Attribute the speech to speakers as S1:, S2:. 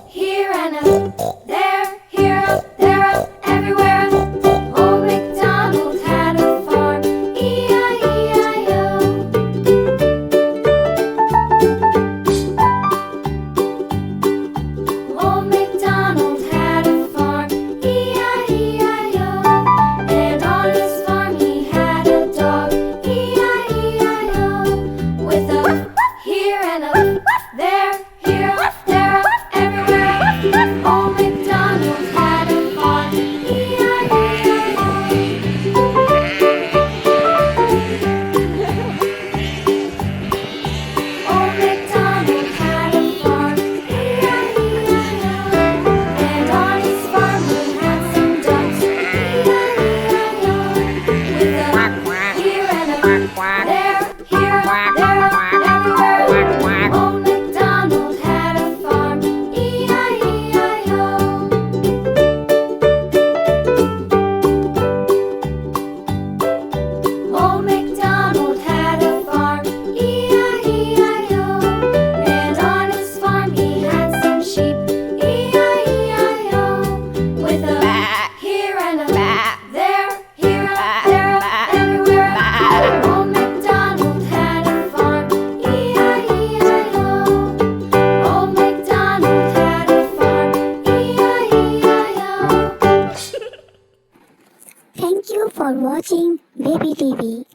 S1: here and a there, here, up, there, up, everywhere. Old MacDonald had a farm, E-I-E-I-O. Old MacDonald had a farm, E-I-E-I-O. And on his farm he had a dog, E-I-E-I-O. With a here and a there, here, there, everywhere. Old MacDonald had a farm, E-I-E-I-O. Old MacDonald had a farm, E-I-E-I-O. And on his farm he had some ducks, E-I-E-I-O. With a here and a there, here, there, everywhere. Old MacDonald had a farm, E-I-E-I-O. Old MacDonald had a farm, E-I-E-I-O. And on his farm he had some sheep, E-I-E-I-O. With a here and a there, here, there, everywhere. Old MacDonald had a farm, E-I-E-I-O. Old MacDonald had a farm, E-I-E-I-O.
S2: Thank you for watching Baby TV.